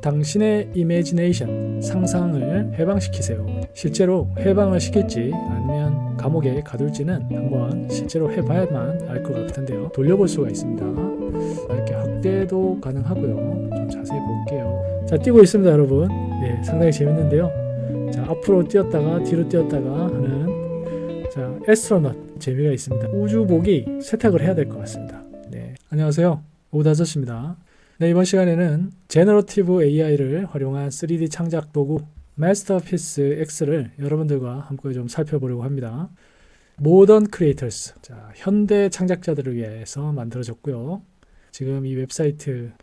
당신의 이미지네이션, 상상을 해방시키세요. 실제로 해방을 시킬지 아니면 감옥에 가둘지는 한번 실제로 해봐야만 알 것 같은데요. 돌려볼 수가 있습니다. 이렇게 확대도 가능하고요. 좀 자세히 볼게요. 자, 뛰고 있습니다, 여러분. 네, 상당히 재밌는데요. 자, 앞으로 뛰었다가 뒤로 뛰었다가 하는 자, 애스트로넛 재미가 있습니다. 우주복이 세탁을 해야 될 것 같습니다. 네, 안녕하세요. 오후 5시입니다. 네, 이번 시간에는 제너러티브 AI를 활용한 3D 창작 도구 마스터피스 X를 여러분들과 함께 좀 살펴보려고 합니다. 모던 크리에이터스, 자, 현대 창작자들을 위해서 만들어졌고요. 지금 이 웹사이트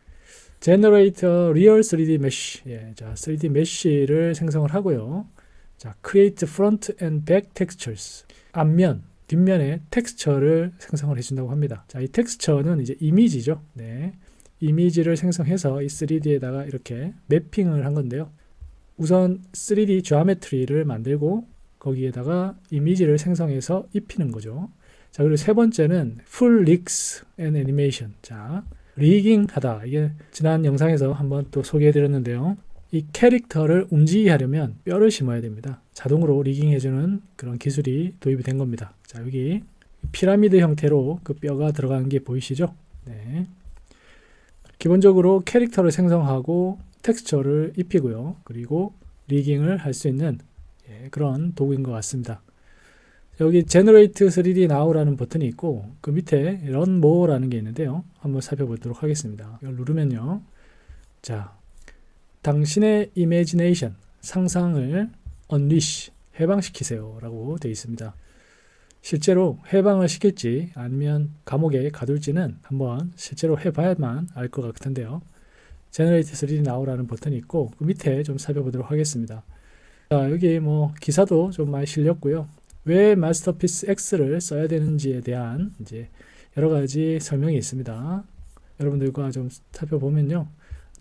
Generate a Real 3D Mesh, 자, 3D Mesh를 생성을 하고요. 자, Create Front and Back Textures, 앞면, 뒷면에 텍스처를 생성을 해준다고 합니다. 자, 이 텍스처는 이제 이미지죠. 네. 이미지를 생성해서 이 3D에다가 이렇게 매핑을 한 건데요. 우선 3D 지오메트리를 만들고 거기에다가 이미지를 생성해서 입히는 거죠. 자, 그리고 세 번째는 Full Rigs and Animation. 자, 리깅 하다. 이게 지난 영상에서 한번 또 소개해 드렸는데요. 이 캐릭터를 움직이게 하려면 뼈를 심어야 됩니다. 자동으로 리깅 해주는 그런 기술이 도입이 된 겁니다. 자, 여기 피라미드 형태로 그 뼈가 들어가는 게 보이시죠? 네. 기본적으로 캐릭터를 생성하고 텍스처를 입히고요. 그리고 리깅을 할 수 있는 그런 도구인 것 같습니다. 여기 Generate 3D Now라는 버튼이 있고 그 밑에 Run More라는 게 있는데요. 한번 살펴보도록 하겠습니다. 이걸 누르면요. 자, 당신의 이미지네이션, 상상을 unleash, 해방시키세요 라고 되어 있습니다. 실제로 해방을 시킬지 아니면 감옥에 가둘지는 한번 실제로 해봐야만 알 것 같은데요. Generate 3D Now라는 버튼이 있고 그 밑에 좀 살펴보도록 하겠습니다. 자, 여기 뭐 기사도 좀 많이 실렸고요. 왜 마스터피스 X를 써야 되는지에 대한 이제 여러 가지 설명이 있습니다. 여러분들과 좀 살펴보면요.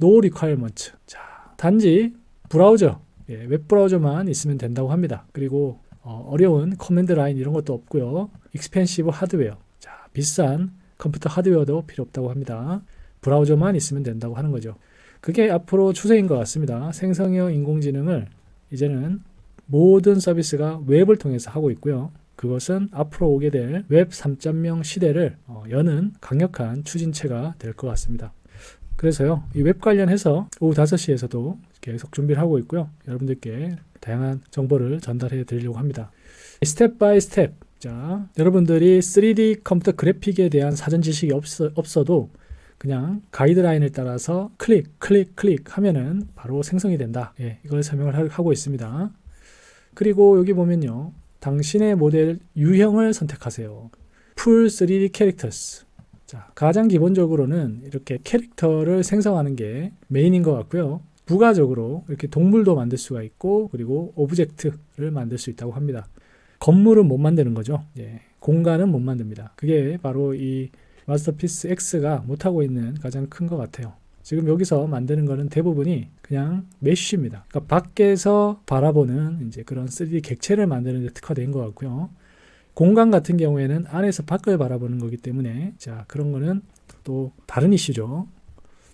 No requirement. 자, 단지 브라우저, 웹브라우저만 있으면 된다고 합니다. 그리고 어려운 커맨드 라인 이런 것도 없고요. 익스펜시브 하드웨어, 자, 비싼 컴퓨터 하드웨어도 필요 없다고 합니다. 브라우저만 있으면 된다고 하는 거죠. 그게 앞으로 추세인 것 같습니다. 생성형 인공지능을 이제는 모든 서비스가 웹을 통해서 하고 있고요. 그것은 앞으로 오게 될 웹 3.0 시대를 여는 강력한 추진체가 될 것 같습니다. 그래서요, 이 웹 관련해서 오후 5시에서도 계속 준비를 하고 있고요. 여러분들께 다양한 정보를 전달해 드리려고 합니다. 스텝 바이 스텝. 자, 여러분들이 3D 컴퓨터 그래픽에 대한 사전 지식이 없어도 그냥 가이드라인을 따라서 클릭 하면은 바로 생성이 된다. 이걸 설명을 하고 있습니다. 그리고 여기 보면요. 당신의 모델 유형을 선택하세요. Full 3D Characters. 자, 가장 기본적으로는 이렇게 캐릭터를 생성하는 게 메인인 것 같고요. 부가적으로 이렇게 동물도 만들 수가 있고 그리고 오브젝트를 만들 수 있다고 합니다. 건물은 못 만드는 거죠. 공간은 못 만듭니다. 그게 바로 이 마스터피스 X가 못하고 있는 가장 큰 것 같아요. 지금 여기서 만드는 거는 대부분이 그냥 메쉬입니다. 그러니까 밖에서 바라보는 이제 그런 3D 객체를 만드는 데 특화된 것 같고요. 공간 같은 경우에는 안에서 밖을 바라보는 거기 때문에 자, 그런 거는 또 다른 이슈죠.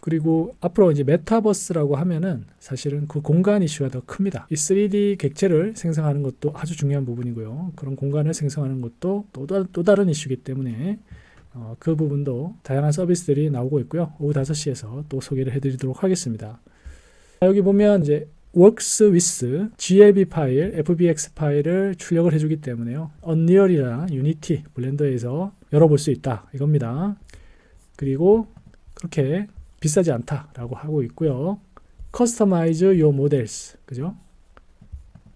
그리고 앞으로 이제 메타버스라고 하면은 사실은 그 공간 이슈가 더 큽니다. 이 3D 객체를 생성하는 것도 아주 중요한 부분이고요. 그런 공간을 생성하는 것도 또 다른 이슈이기 때문에 그 부분도 다양한 서비스들이 나오고 있고요. 오후 5시에서 또 소개를 해드리도록 하겠습니다. 여기 보면 이제 works with GLB 파일, FBX 파일을 출력을 해주기 때문에요. 언리얼이나 유니티, 블렌더에서 열어볼 수 있다 이겁니다. 그리고 그렇게 비싸지 않다라고 하고 있고요. Customize your models, 그죠?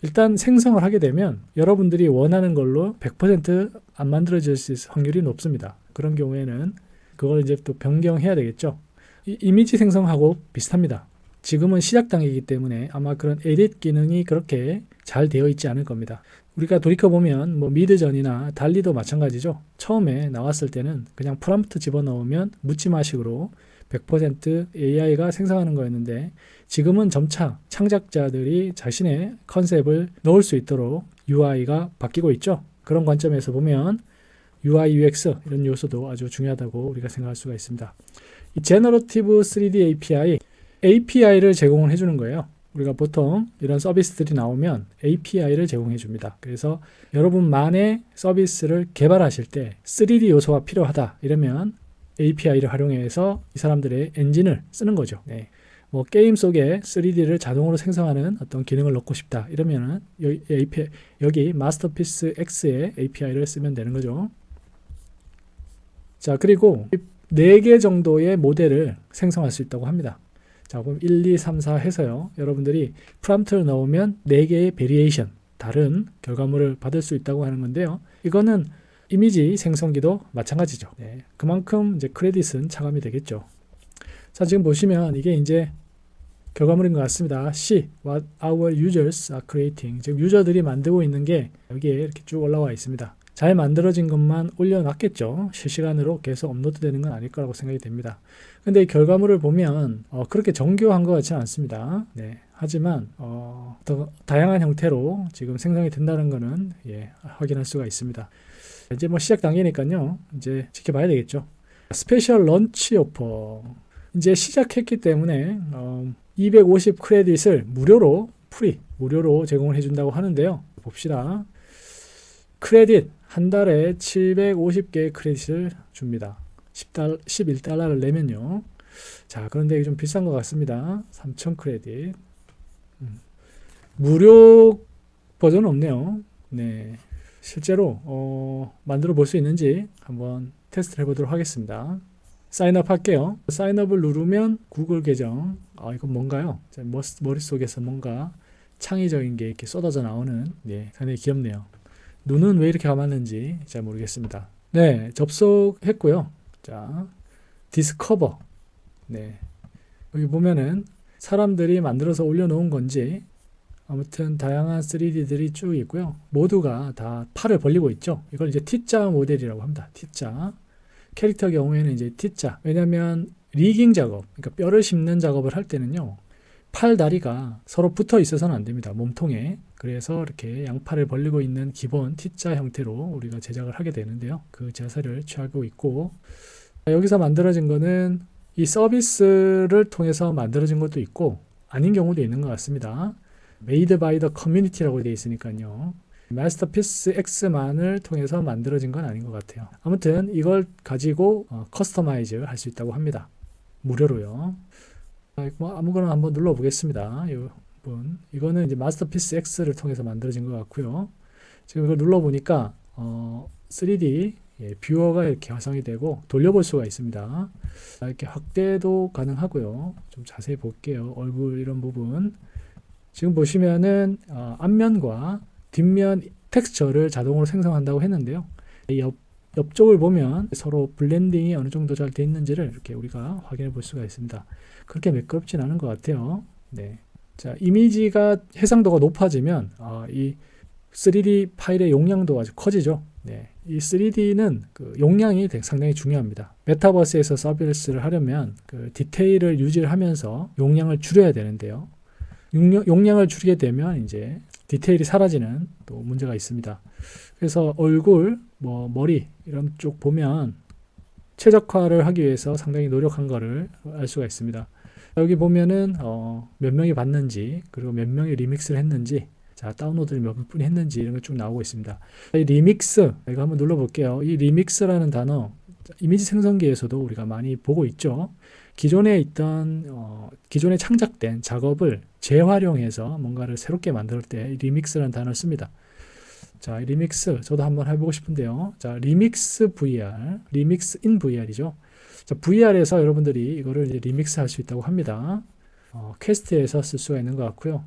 일단 생성을 하게 되면 여러분들이 원하는 걸로 100% 안 만들어질 수 있을 확률이 높습니다. 그런 경우에는 그걸 이제 또 변경해야 되겠죠. 이 이미지 생성하고 비슷합니다. 지금은 시작 단계이기 때문에 아마 그런 에딧 기능이 그렇게 잘 되어 있지 않을 겁니다. 우리가 돌이켜보면 뭐 미드전이나 달리도 마찬가지죠. 처음에 나왔을 때는 그냥 프롬프트 집어넣으면 묻지마식으로 100% AI가 생성하는 거였는데 지금은 점차 창작자들이 자신의 컨셉을 넣을 수 있도록 UI가 바뀌고 있죠. 그런 관점에서 보면 UI, UX 이런 요소도 아주 중요하다고 우리가 생각할 수가 있습니다. 이 제너러티브 3D API API를 제공을 해주는 거예요. 우리가 보통 이런 서비스들이 나오면 API를 제공해 줍니다. 그래서 여러분만의 서비스를 개발하실 때 3D 요소가 필요하다 이러면 API를 활용해서 이 사람들의 엔진을 쓰는 거죠. 네. 뭐 게임 속에 3D를 자동으로 생성하는 어떤 기능을 넣고 싶다 이러면은 여기 마스터피스 X의 API를 쓰면 되는 거죠. 자, 그리고 4개 정도의 모델을 생성할 수 있다고 합니다. 자, 그럼 1, 2, 3, 4 해서요. 여러분들이 프롬프트를 넣으면 4개의 베리에이션, 다른 결과물을 받을 수 있다고 하는 건데요. 이거는 이미지 생성기도 마찬가지죠. 네, 그만큼 이제 크레딧은 차감이 되겠죠. 자, 지금 보시면 이게 이제 결과물인 것 같습니다. C, what our users are creating. 지금 유저들이 만들고 있는 게 여기에 이렇게 쭉 올라와 있습니다. 잘 만들어진 것만 올려놨겠죠. 실시간으로 계속 업로드 되는 건 아닐 거라고 생각이 됩니다. 근데 이 결과물을 보면 그렇게 정교한 것 같지는 않습니다. 네, 하지만 더 다양한 형태로 지금 생성이 된다는 거는 확인할 수가 있습니다. 이제 뭐 시작 단계니까요. 이제 지켜봐야 되겠죠. 스페셜 런치 오퍼. 이제 시작했기 때문에 250 크레딧을 무료로 제공을 해준다고 하는데요. 봅시다. 크레딧 한 달에 750개의 크레딧을 줍니다. 11달러를 내면요. 자, 그런데 이게 좀 비싼 것 같습니다. 3,000 크레딧. 무료 버전은 없네요. 네, 실제로 만들어 볼 수 있는지 한번 테스트를 해보도록 하겠습니다. 사인업 할게요. 사인업을 누르면 구글 계정. 이건 뭔가요? 머릿속에서 뭔가 창의적인 게 이렇게 쏟아져 나오는, 상당히 귀엽네요. 눈은 왜 이렇게 감았는지 잘 모르겠습니다. 네, 접속했고요. 자, 디스커버. 네, 여기 보면은 사람들이 만들어서 올려놓은 건지 아무튼 다양한 3D들이 쭉 있고요. 모두가 다 팔을 벌리고 있죠. 이걸 이제 T자 모델이라고 합니다. T자. 캐릭터 경우에는 이제 T자. 왜냐면 리깅 작업, 그러니까 뼈를 심는 작업을 할 때는요. 팔 다리가 서로 붙어 있어서는 안 됩니다. 몸통에. 그래서 이렇게 양팔을 벌리고 있는 기본 T자 형태로 우리가 제작을 하게 되는데요. 그 자세를 취하고 있고, 여기서 만들어진 거는 이 서비스를 통해서 만들어진 것도 있고 아닌 경우도 있는 것 같습니다. Made by the community라고 되어 있으니까요. 마스터피스 X만을 통해서 만들어진 건 아닌 것 같아요. 아무튼 이걸 가지고 커스터마이즈 할 수 있다고 합니다. 무료로요. 아무거나 한번 눌러보겠습니다. 이거는 이제 마스터피스 X를 통해서 만들어진 것 같고요. 지금 이걸 눌러보니까 3D 뷰어가 이렇게 활성이 되고 돌려볼 수가 있습니다. 이렇게 확대도 가능하고요. 좀 자세히 볼게요. 얼굴 이런 부분. 지금 보시면은 앞면과 뒷면 텍스처를 자동으로 생성한다고 했는데요. 옆쪽을 보면 서로 블렌딩이 어느 정도 잘 되어 있는지를 이렇게 우리가 확인해 볼 수가 있습니다. 그렇게 매끄럽진 않은 것 같아요. 네. 자, 이미지가 해상도가 높아지면 이 3D 파일의 용량도 아주 커지죠. 네. 이 3D는 그 용량이 상당히 중요합니다. 메타버스에서 서비스를 하려면 그 디테일을 유지를 하면서 용량을 줄여야 되는데요. 용량을 줄이게 되면 이제 디테일이 사라지는 또 문제가 있습니다. 그래서 얼굴, 머리 이런 쪽 보면 최적화를 하기 위해서 상당히 노력한 거를 알 수가 있습니다. 여기 보면은 몇 명이 봤는지, 그리고 몇 명이 리믹스를 했는지, 자, 다운로드를 몇 분이 했는지 이런 게 쭉 나오고 있습니다. 이 리믹스, 이거 한번 눌러볼게요. 이 리믹스라는 단어 이미지 생성기에서도 우리가 많이 보고 있죠. 기존에 창작된 작업을 재활용해서 뭔가를 새롭게 만들 때 리믹스라는 단어를 씁니다. 자, 이 리믹스 저도 한번 해보고 싶은데요. 자, 리믹스 in VR이죠. 자, VR에서 여러분들이 이거를 이제 리믹스 할 수 있다고 합니다. 퀘스트에서 쓸 수가 있는 것 같고요.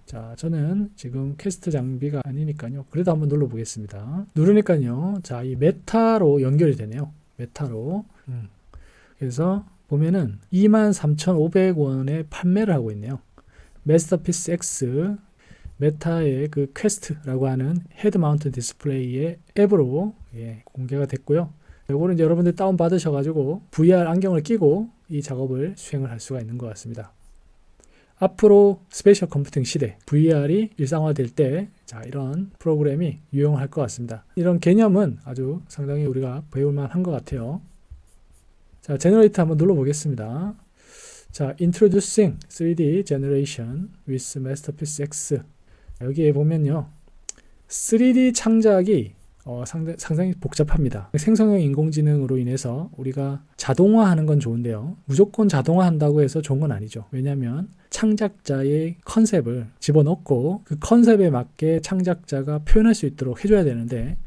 자, 저는 지금 퀘스트 장비가 아니니까요. 그래도 한번 눌러보겠습니다. 누르니까요. 자, 이 메타로 연결이 되네요. 메타로. 그래서 보면은 23,500원에 판매를 하고 있네요. 마스터피스 X 메타의 그 퀘스트라고 하는 헤드 마운트 디스플레이의 앱으로 공개가 됐고요. 이거는 이제 여러분들 다운 받으셔가지고 VR 안경을 끼고 이 작업을 수행을 할 수가 있는 것 같습니다. 앞으로 스페셜 컴퓨팅 시대, VR이 일상화될 때 이런 프로그램이 유용할 것 같습니다. 이런 개념은 아주 상당히 우리가 배울 만한 것 같아요. 자, 제너레이트 한번 눌러보겠습니다. 자, Introducing 3D Generation with Masterpiece X. 여기에 보면요, 3D 창작이 상당히 복잡합니다. 생성형 인공지능으로 인해서 우리가 자동화하는 건 좋은데요, 무조건 자동화한다고 해서 좋은 건 아니죠. 왜냐하면 창작자의 컨셉을 집어넣고 그 컨셉에 맞게 창작자가 표현할 수 있도록 해줘야 되는데,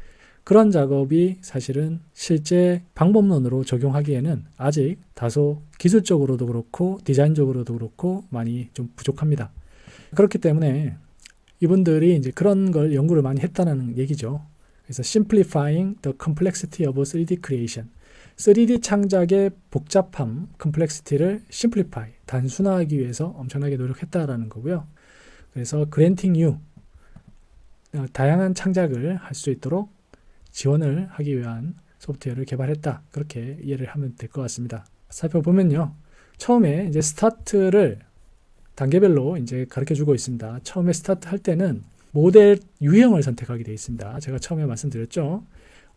그런 작업이 사실은 실제 방법론으로 적용하기에는 아직 다소 기술적으로도 그렇고 디자인적으로도 그렇고 많이 좀 부족합니다. 그렇기 때문에 이분들이 이제 그런 걸 연구를 많이 했다는 얘기죠. 그래서 simplifying the complexity of 3D creation. 3D 창작의 복잡함, complexity를 simplify, 단순화하기 위해서 엄청나게 노력했다라는 거고요. 그래서 granting you, 다양한 창작을 할 수 있도록 지원을 하기 위한 소프트웨어를 개발했다. 그렇게 이해를 하면 될 것 같습니다. 살펴보면요, 처음에 이제 스타트를 단계별로 이제 가르쳐 주고 있습니다. 처음에 스타트 할 때는 모델 유형을 선택하게 되어 있습니다. 제가 처음에 말씀드렸죠.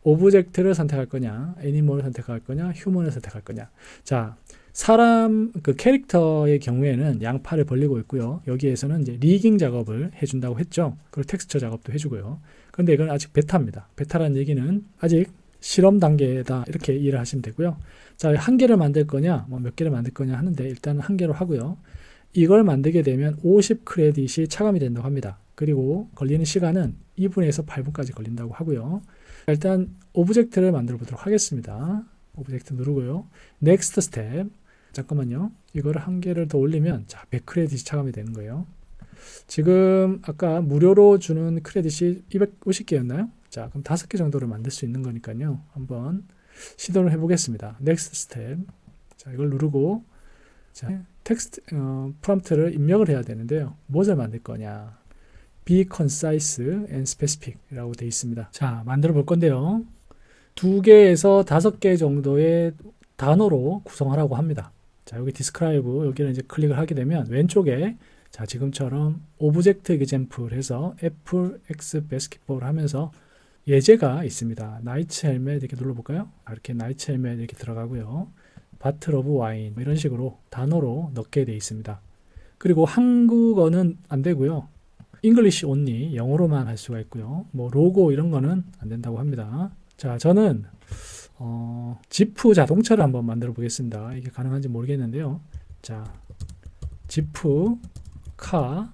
오브젝트를 선택할 거냐, 애니멀을 선택할 거냐, 휴먼을 선택할 거냐. 자, 사람 그 캐릭터의 경우에는 양팔을 벌리고 있고요. 여기에서는 이제 리깅 작업을 해준다고 했죠. 그리고 텍스처 작업도 해주고요. 그런데 이건 아직 베타입니다. 베타라는 얘기는 아직 실험 단계다, 이렇게 이해를 하시면 되고요. 자, 한 개를 만들 거냐, 뭐 몇 개를 만들 거냐 하는데 일단은 한 개로 하고요. 이걸 만들게 되면 50 크레딧이 차감이 된다고 합니다. 그리고 걸리는 시간은 2분에서 8분까지 걸린다고 하고요. 일단 오브젝트를 만들어 보도록 하겠습니다. 오브젝트 누르고요. 넥스트 스텝. 잠깐만요. 이거를 한 개를 더 올리면 자, 100 크레딧이 차감이 되는 거예요. 지금 아까 무료로 주는 크레딧이 250개였나요? 자, 그럼 5개 정도를 만들 수 있는 거니까요. 한번 시도를 해보겠습니다. 넥스트 스텝. 자, 이걸 누르고 자, 텍스트 프롬프트를 입력을 해야 되는데요. 무엇을 만들 거냐? Be concise and specific 이라고 되어 있습니다. 자, 만들어 볼 건데요. 2개에서 5개 정도의 단어로 구성하라고 합니다. 자, 여기 describe, 여기를 이제 클릭을 하게 되면 왼쪽에 자, 지금처럼 오브젝트 example 해서 애플 X basketball 하면서 예제가 있습니다. 나이츠 헬멧 이렇게 눌러볼까요? 이렇게 나이츠 헬멧 이렇게 들어가고요. 바틀 오브 와인 이런 식으로 단어로 넣게 되어 있습니다. 그리고 한국어는 안 되고요. English only, 영어로만 할 수가 있고요. 뭐 로고 이런 거는 안 된다고 합니다. 자, 저는 지프 자동차를 한번 만들어 보겠습니다. 이게 가능한지 모르겠는데요. 자, 지프 카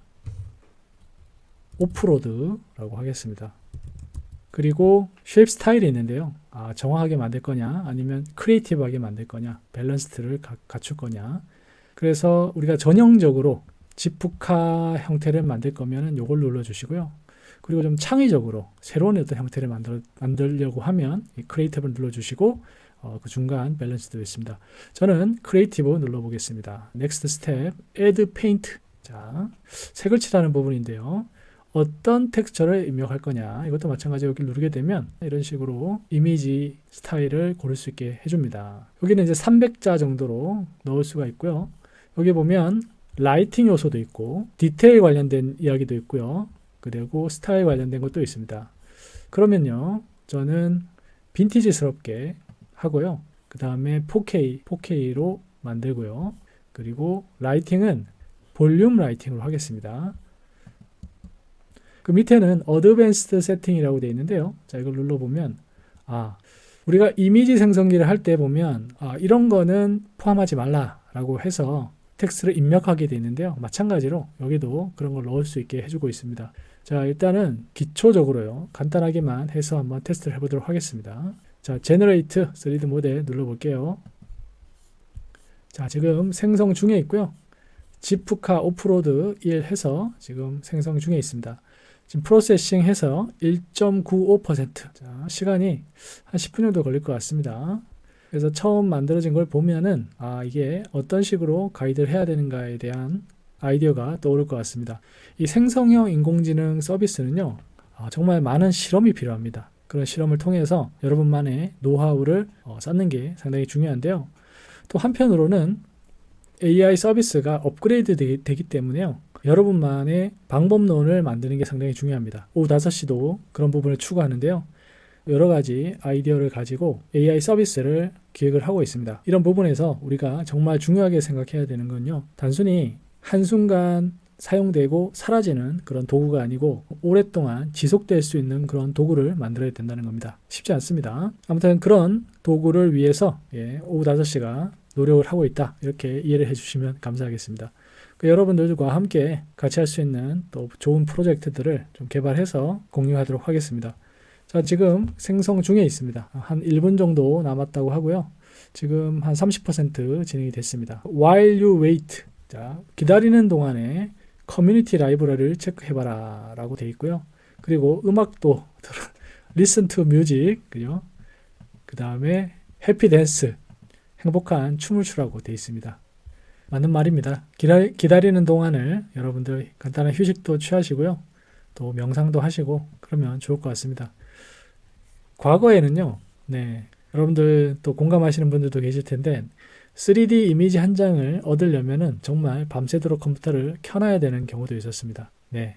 오프로드라고 하겠습니다. 그리고 쉐입 스타일이 있는데요. 정확하게 만들 거냐, 아니면 크리에이티브하게 만들 거냐, 밸런스를 갖출 거냐. 그래서 우리가 전형적으로 지프카 형태를 만들 거면은 요걸 눌러주시고요. 그리고 좀 창의적으로 새로운 어떤 형태를 만들려고 하면 이 크리에이티브를 눌러주시고 그 중간 밸런스도 있습니다. 저는 크리에이티브 눌러보겠습니다. 넥스트 스텝, add paint. 자, 색을 칠하는 부분인데요. 어떤 텍스처를 입력할 거냐, 이것도 마찬가지로 여기 누르게 되면 이런 식으로 이미지 스타일을 고를 수 있게 해줍니다. 여기는 이제 300자 정도로 넣을 수가 있고요. 여기 보면 라이팅 요소도 있고 디테일 관련된 이야기도 있고요. 그리고 스타일 관련된 것도 있습니다. 그러면요, 저는 빈티지스럽게 하고요. 그 다음에 4K로 만들고요. 그리고 라이팅은 볼륨 라이팅으로 하겠습니다. 그 밑에는 어드밴스드 세팅이라고 되어 있는데요. 자, 이걸 눌러보면 우리가 이미지 생성기를 할 때 보면 이런 거는 포함하지 말라라고 해서 텍스트를 입력하게 되어 있는데요. 마찬가지로 여기도 그런 걸 넣을 수 있게 해주고 있습니다. 자, 일단은 기초적으로요, 간단하게만 해서 한번 테스트를 해보도록 하겠습니다. 자, 제너레이트 3D 모델 눌러볼게요. 자, 지금 생성 중에 있고요. 지프카 오프로드 1 해서 지금 생성 중에 있습니다. 지금 프로세싱 해서 1.95%. 자, 시간이 한 10분 정도 걸릴 것 같습니다. 그래서 처음 만들어진 걸 보면은 이게 어떤 식으로 가이드를 해야 되는가에 대한 아이디어가 떠오를 것 같습니다. 이 생성형 인공지능 서비스는요, 정말 많은 실험이 필요합니다. 그런 실험을 통해서 여러분만의 노하우를 쌓는 게 상당히 중요한데요. 또 한편으로는 AI 서비스가 업그레이드 되기 때문에요, 여러분만의 방법론을 만드는 게 상당히 중요합니다. 오후 5시도 그런 부분을 추구하는데요. 여러 가지 아이디어를 가지고 AI 서비스를 기획을 하고 있습니다. 이런 부분에서 우리가 정말 중요하게 생각해야 되는 건요. 단순히 한순간 사용되고 사라지는 그런 도구가 아니고 오랫동안 지속될 수 있는 그런 도구를 만들어야 된다는 겁니다. 쉽지 않습니다. 아무튼 그런 도구를 위해서 오후 5시가 노력을 하고 있다. 이렇게 이해를 해주시면 감사하겠습니다. 여러분들과 함께 같이 할 수 있는 또 좋은 프로젝트들을 좀 개발해서 공유하도록 하겠습니다. 자, 지금 생성 중에 있습니다. 한 1분 정도 남았다고 하고요. 지금 한 30% 진행이 됐습니다. While you wait. 자, 기다리는 동안에 커뮤니티 라이브러리를 체크해봐라 라고 되어 있고요. 그리고 음악도 listen to music, 그죠? 그 다음에 happy dance, 행복한 춤을 추라고 되어 있습니다. 맞는 말입니다. 기다리는 동안을 여러분들 간단한 휴식도 취하시고요. 또 명상도 하시고 그러면 좋을 것 같습니다. 과거에는요, 여러분들 또 공감하시는 분들도 계실 텐데 3D 이미지 한 장을 얻으려면은 정말 밤새도록 컴퓨터를 켜놔야 되는 경우도 있었습니다.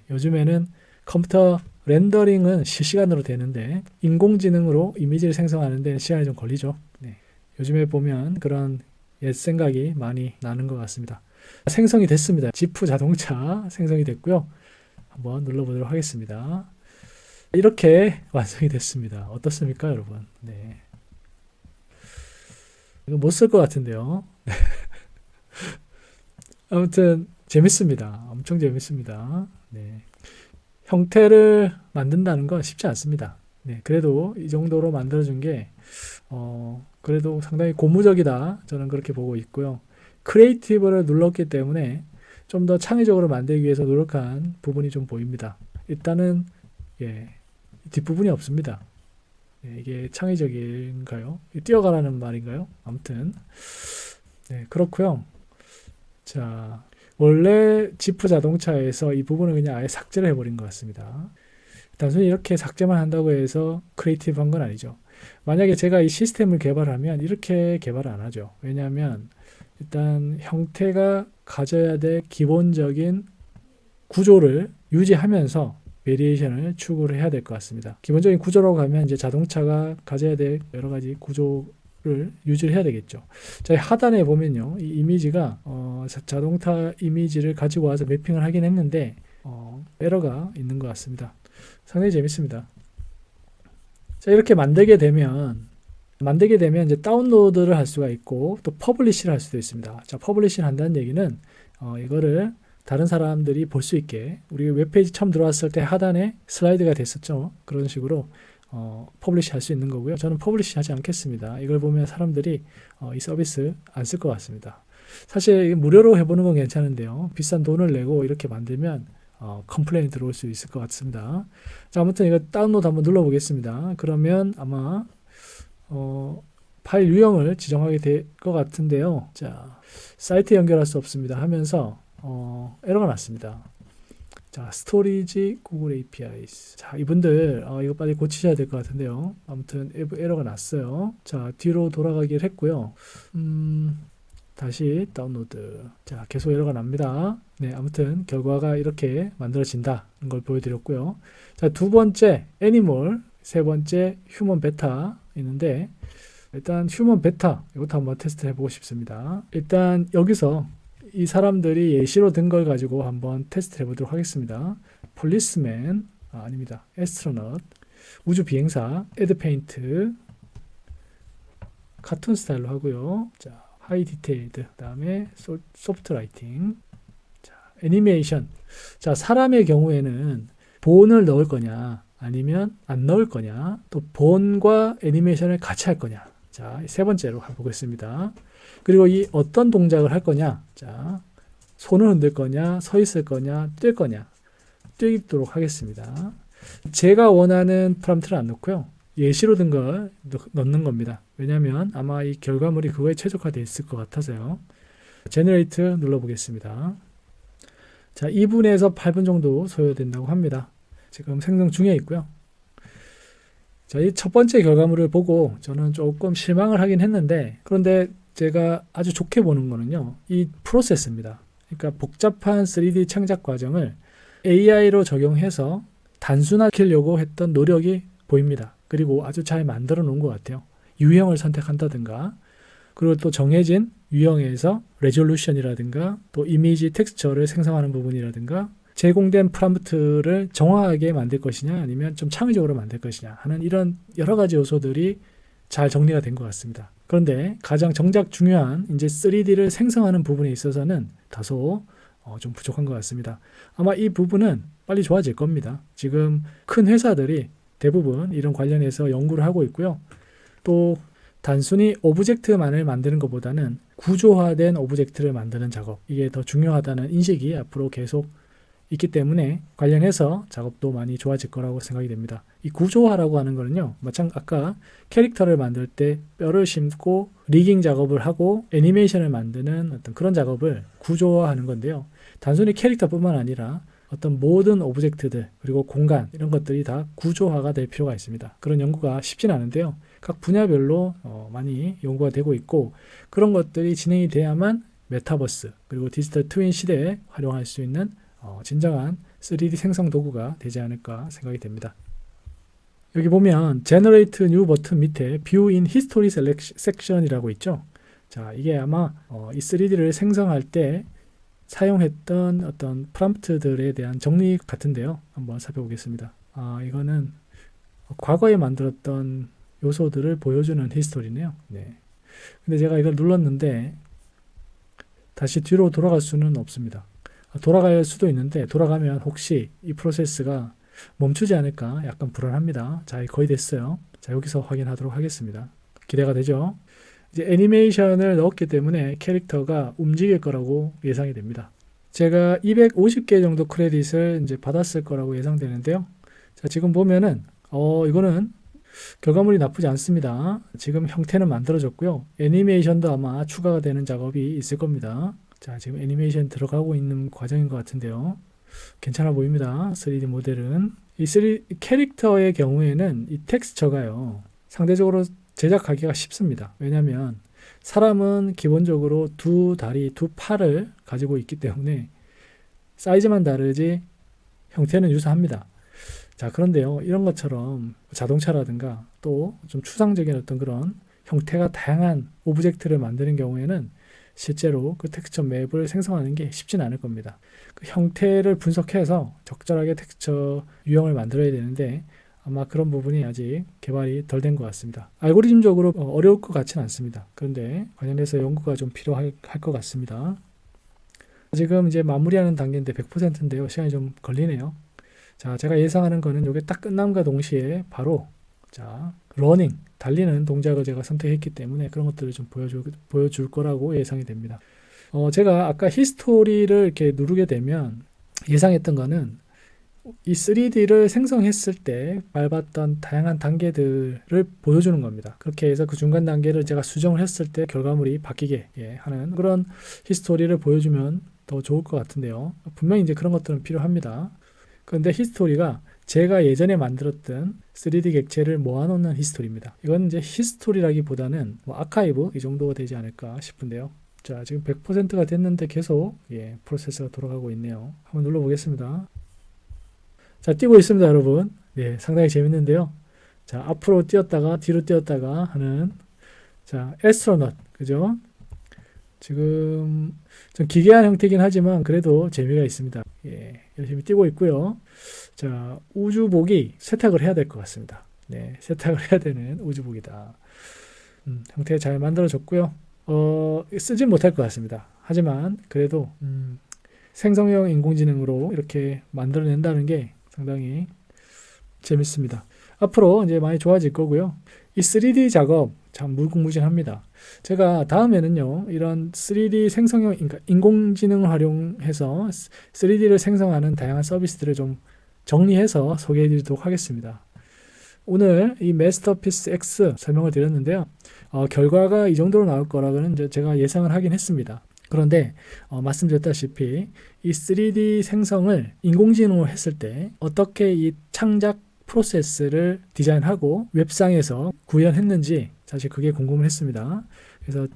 요즘에는 컴퓨터 렌더링은 실시간으로 되는데 인공지능으로 이미지를 생성하는 데는 시간이 좀 걸리죠. 요즘에 보면 그런 옛 생각이 많이 나는 것 같습니다. 생성이 됐습니다. 지프 자동차 생성이 됐고요. 한번 눌러보도록 하겠습니다. 이렇게 완성이 됐습니다. 어떻습니까, 여러분? 이거 못 쓸 것 같은데요. 아무튼 재밌습니다. 엄청 재밌습니다. 형태를 만든다는 건 쉽지 않습니다. 그래도 이 정도로 만들어준 게 그래도 상당히 고무적이다. 저는 그렇게 보고 있고요. 크리에이티브를 눌렀기 때문에 좀 더 창의적으로 만들기 위해서 노력한 부분이 좀 보입니다. 일단은 뒷부분이 없습니다. 이게 창의적인가요? 뛰어가라는 말인가요? 아무튼 그렇고요. 자, 원래 지프 자동차에서 이 부분을 그냥 아예 삭제를 해버린 것 같습니다. 단순히 이렇게 삭제만 한다고 해서 크리에이티브한 건 아니죠. 만약에 제가 이 시스템을 개발하면 이렇게 개발을 안 하죠. 왜냐하면 일단 형태가 가져야 될 기본적인 구조를 유지하면서 베리에이션을 추구를 해야 될 것 같습니다. 기본적인 구조라고 하면 이제 자동차가 가져야 될 여러 가지 구조를 유지를 해야 되겠죠. 자, 하단에 보면요, 이 이미지가 자동차 이미지를 가지고 와서 매핑을 하긴 했는데 에러가 있는 것 같습니다. 상당히 재밌습니다. 자, 이렇게 만들게 되면 이제 다운로드를 할 수가 있고 또 퍼블리시를 할 수도 있습니다. 자, 퍼블리시를 한다는 얘기는 이거를 다른 사람들이 볼 수 있게, 우리 웹페이지 처음 들어왔을 때 하단에 슬라이드가 됐었죠. 그런 식으로 퍼블리시 할 수 있는 거고요. 저는 퍼블리시 하지 않겠습니다. 이걸 보면 사람들이 이 서비스 안 쓸 것 같습니다. 사실 무료로 해보는 건 괜찮은데요. 비싼 돈을 내고 이렇게 만들면 컴플레인이 들어올 수 있을 것 같습니다. 자, 아무튼 이거 다운로드 한번 눌러보겠습니다. 그러면 아마 파일 유형을 지정하게 될 것 같은데요. 자, 사이트 연결할 수 없습니다 하면서 에러가 났습니다. 자, 스토리지 구글 APIs. 자, 이분들 이거 빨리 고치셔야 될 것 같은데요. 아무튼 에러가 났어요. 자, 뒤로 돌아가기를 했고요. 다시 다운로드. 자, 계속 에러가 납니다. 아무튼 결과가 이렇게 만들어진다는 걸 보여드렸고요. 자, 두 번째 애니멀, 세 번째 휴먼 베타 있는데, 일단 휴먼 베타 이것도 한번 테스트 해보고 싶습니다. 일단 여기서 이 사람들이 예시로 든 걸 가지고 한번 테스트 해보도록 하겠습니다. 폴리스맨, 아닙니다. 에스트로넛, 우주 비행사, 애드 페인트, 카툰 스타일로 하고요. 자, 하이 디테일드, 그 다음에 소프트 라이팅, 자, 애니메이션. 자, 사람의 경우에는 본을 넣을 거냐, 아니면 안 넣을 거냐, 또 본과 애니메이션을 같이 할 거냐. 자, 세 번째로 해보겠습니다. 그리고 이 어떤 동작을 할 거냐. 자, 손을 흔들 거냐, 서 있을 거냐, 뛸 거냐. 뛰도록 하겠습니다. 제가 원하는 프롬프트를 안 넣고요. 예시로 든 걸 넣는 겁니다. 왜냐하면 아마 이 결과물이 그거에 최적화되어 있을 것 같아서요. 제너레이트 눌러보겠습니다. 자, 2분에서 8분 정도 소요된다고 합니다. 지금 생성 중에 있고요. 자, 이 첫 번째 결과물을 보고 저는 조금 실망을 하긴 했는데, 그런데 제가 아주 좋게 보는 거는요, 이 프로세스입니다. 그러니까 복잡한 3D 창작 과정을 AI로 적용해서 단순화시키려고 했던 노력이 보입니다. 그리고 아주 잘 만들어 놓은 것 같아요. 유형을 선택한다든가, 그리고 또 정해진 유형에서 레졸루션이라든가 또 이미지 텍스처를 생성하는 부분이라든가 제공된 프롬프트를 정확하게 만들 것이냐 아니면 좀 창의적으로 만들 것이냐 하는 이런 여러 가지 요소들이 잘 정리가 된 것 같습니다. 그런데 가장 정작 중요한 이제 3D를 생성하는 부분에 있어서는 다소 좀 부족한 것 같습니다. 아마 이 부분은 빨리 좋아질 겁니다. 지금 큰 회사들이 대부분 이런 관련해서 연구를 하고 있고요. 또 단순히 오브젝트만을 만드는 것보다는 구조화된 오브젝트를 만드는 작업, 이게 더 중요하다는 인식이 앞으로 계속 있기 때문에 관련해서 작업도 많이 좋아질 거라고 생각이 됩니다. 이 구조화라고 하는 거는요, 마찬가지 아까 캐릭터를 만들 때 뼈를 심고 리깅 작업을 하고 애니메이션을 만드는 어떤 그런 작업을 구조화하는 건데요. 단순히 캐릭터뿐만 아니라 어떤 모든 오브젝트들 그리고 공간 이런 것들이 다 구조화가 될 필요가 있습니다. 그런 연구가 쉽진 않은데요. 각 분야별로 많이 연구가 되고 있고 그런 것들이 진행이 돼야만 메타버스 그리고 디지털 트윈 시대에 활용할 수 있는 진정한 3D 생성 도구가 되지 않을까 생각이 됩니다. 여기 보면 Generate New 버튼 밑에 View in History Section이라고 있죠. 자, 이게 아마 이 3D를 생성할 때 사용했던 어떤 프롬프트들에 대한 정리 같은데요. 한번 살펴보겠습니다. 이거는 과거에 만들었던 요소들을 보여주는 히스토리네요. 네. 근데 제가 이걸 눌렀는데 다시 뒤로 돌아갈 수는 없습니다. 돌아갈 수도 있는데 돌아가면 혹시 이 프로세스가 멈추지 않을까 약간 불안합니다. 자, 거의 됐어요. 자, 여기서 확인하도록 하겠습니다. 기대가 되죠? 이제 애니메이션을 넣었기 때문에 캐릭터가 움직일 거라고 예상이 됩니다. 제가 250개 정도 크레딧을 이제 받았을 거라고 예상되는데요. 자, 지금 보면은 이거는 결과물이 나쁘지 않습니다. 지금 형태는 만들어졌고요. 애니메이션도 아마 추가가 되는 작업이 있을 겁니다. 자, 지금 애니메이션 들어가고 있는 과정인 것 같은데요. 괜찮아 보입니다. 3D 모델은. 이 캐릭터의 경우에는 이 텍스처가요. 상대적으로 제작하기가 쉽습니다. 왜냐하면 사람은 기본적으로 두 다리, 두 팔을 가지고 있기 때문에 사이즈만 다르지 형태는 유사합니다. 자, 그런데요, 이런 것처럼 자동차라든가 또 좀 추상적인 어떤 그런 형태가 다양한 오브젝트를 만드는 경우에는 실제로 그 텍스처 맵을 생성하는 게 쉽진 않을 겁니다. 그 형태를 분석해서 적절하게 텍스처 유형을 만들어야 되는데 아마 그런 부분이 아직 개발이 덜 된 것 같습니다. 알고리즘적으로 어려울 것 같지는 않습니다. 그런데 관련해서 연구가 좀 필요할 것 같습니다. 지금 이제 마무리하는 단계인데 100%인데요. 시간이 좀 걸리네요. 자, 제가 예상하는 거는 이게 딱 끝남과 동시에 바로 러닝, 달리는 동작을 제가 선택했기 때문에 그런 것들을 좀 보여줄 거라고 예상이 됩니다. 제가 아까 히스토리를 이렇게 누르게 되면 예상했던 거는 이 3D를 생성했을 때 밟았던 다양한 단계들을 보여주는 겁니다. 그렇게 해서 그 중간 단계를 제가 수정을 했을 때 결과물이 바뀌게 하는 그런 히스토리를 보여주면 더 좋을 것 같은데요. 분명히 이제 그런 것들은 필요합니다. 그런데 히스토리가 제가 예전에 만들었던 3D 객체를 모아놓는 히스토리입니다. 이건 이제 히스토리라기보다는 아카이브 이 정도가 되지 않을까 싶은데요. 자, 지금 100%가 됐는데 계속 프로세스가 돌아가고 있네요. 한번 눌러보겠습니다. 자, 뛰고 있습니다, 여러분. 네, 상당히 재밌는데요. 자, 앞으로 뛰었다가 뒤로 뛰었다가 하는 에스트로넛, 그죠? 지금 좀 기괴한 형태이긴 하지만 그래도 재미가 있습니다. 열심히 뛰고 있고요. 자, 우주복이 세탁을 해야 될 것 같습니다. 네, 세탁을 해야 되는 우주복이다. 형태 잘 만들어졌고요. 쓰진 못할 것 같습니다. 하지만 그래도 생성형 인공지능으로 이렇게 만들어낸다는 게 상당히 재밌습니다. 앞으로 이제 많이 좋아질 거고요. 이 3D 작업 참 무궁무진합니다. 제가 다음에는요, 이런 3D 생성형 인공지능을 활용해서 3D를 생성하는 다양한 서비스들을 좀 정리해서 소개해 드리도록 하겠습니다. 오늘 이 마스터피스 X 설명을 드렸는데요. 결과가 이 정도로 나올 거라고는 이제 제가 예상을 하긴 했습니다. 그런데 말씀드렸다시피 이 3D 생성을 인공지능으로 했을 때 어떻게 이 창작 프로세스를 디자인하고 웹상에서 구현했는지 사실 그게 궁금했습니다. 그래서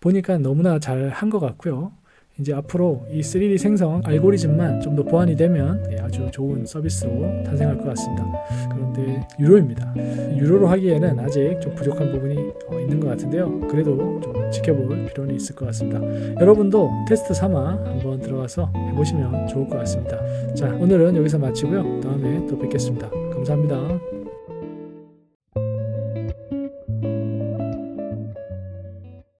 보니까 너무나 잘 한 것 같고요. 이제 앞으로 이 3D 생성 알고리즘만 좀 더 보완이 되면 아주 좋은 서비스로 탄생할 것 같습니다. 그런데 유료입니다. 유료로 하기에는 아직 좀 부족한 부분이 있는 것 같은데요. 그래도 좀 지켜볼 필요는 있을 것 같습니다. 여러분도 테스트 삼아 한번 들어가서 해보시면 좋을 것 같습니다. 자, 오늘은 여기서 마치고요. 다음에 또 뵙겠습니다. 감사합니다.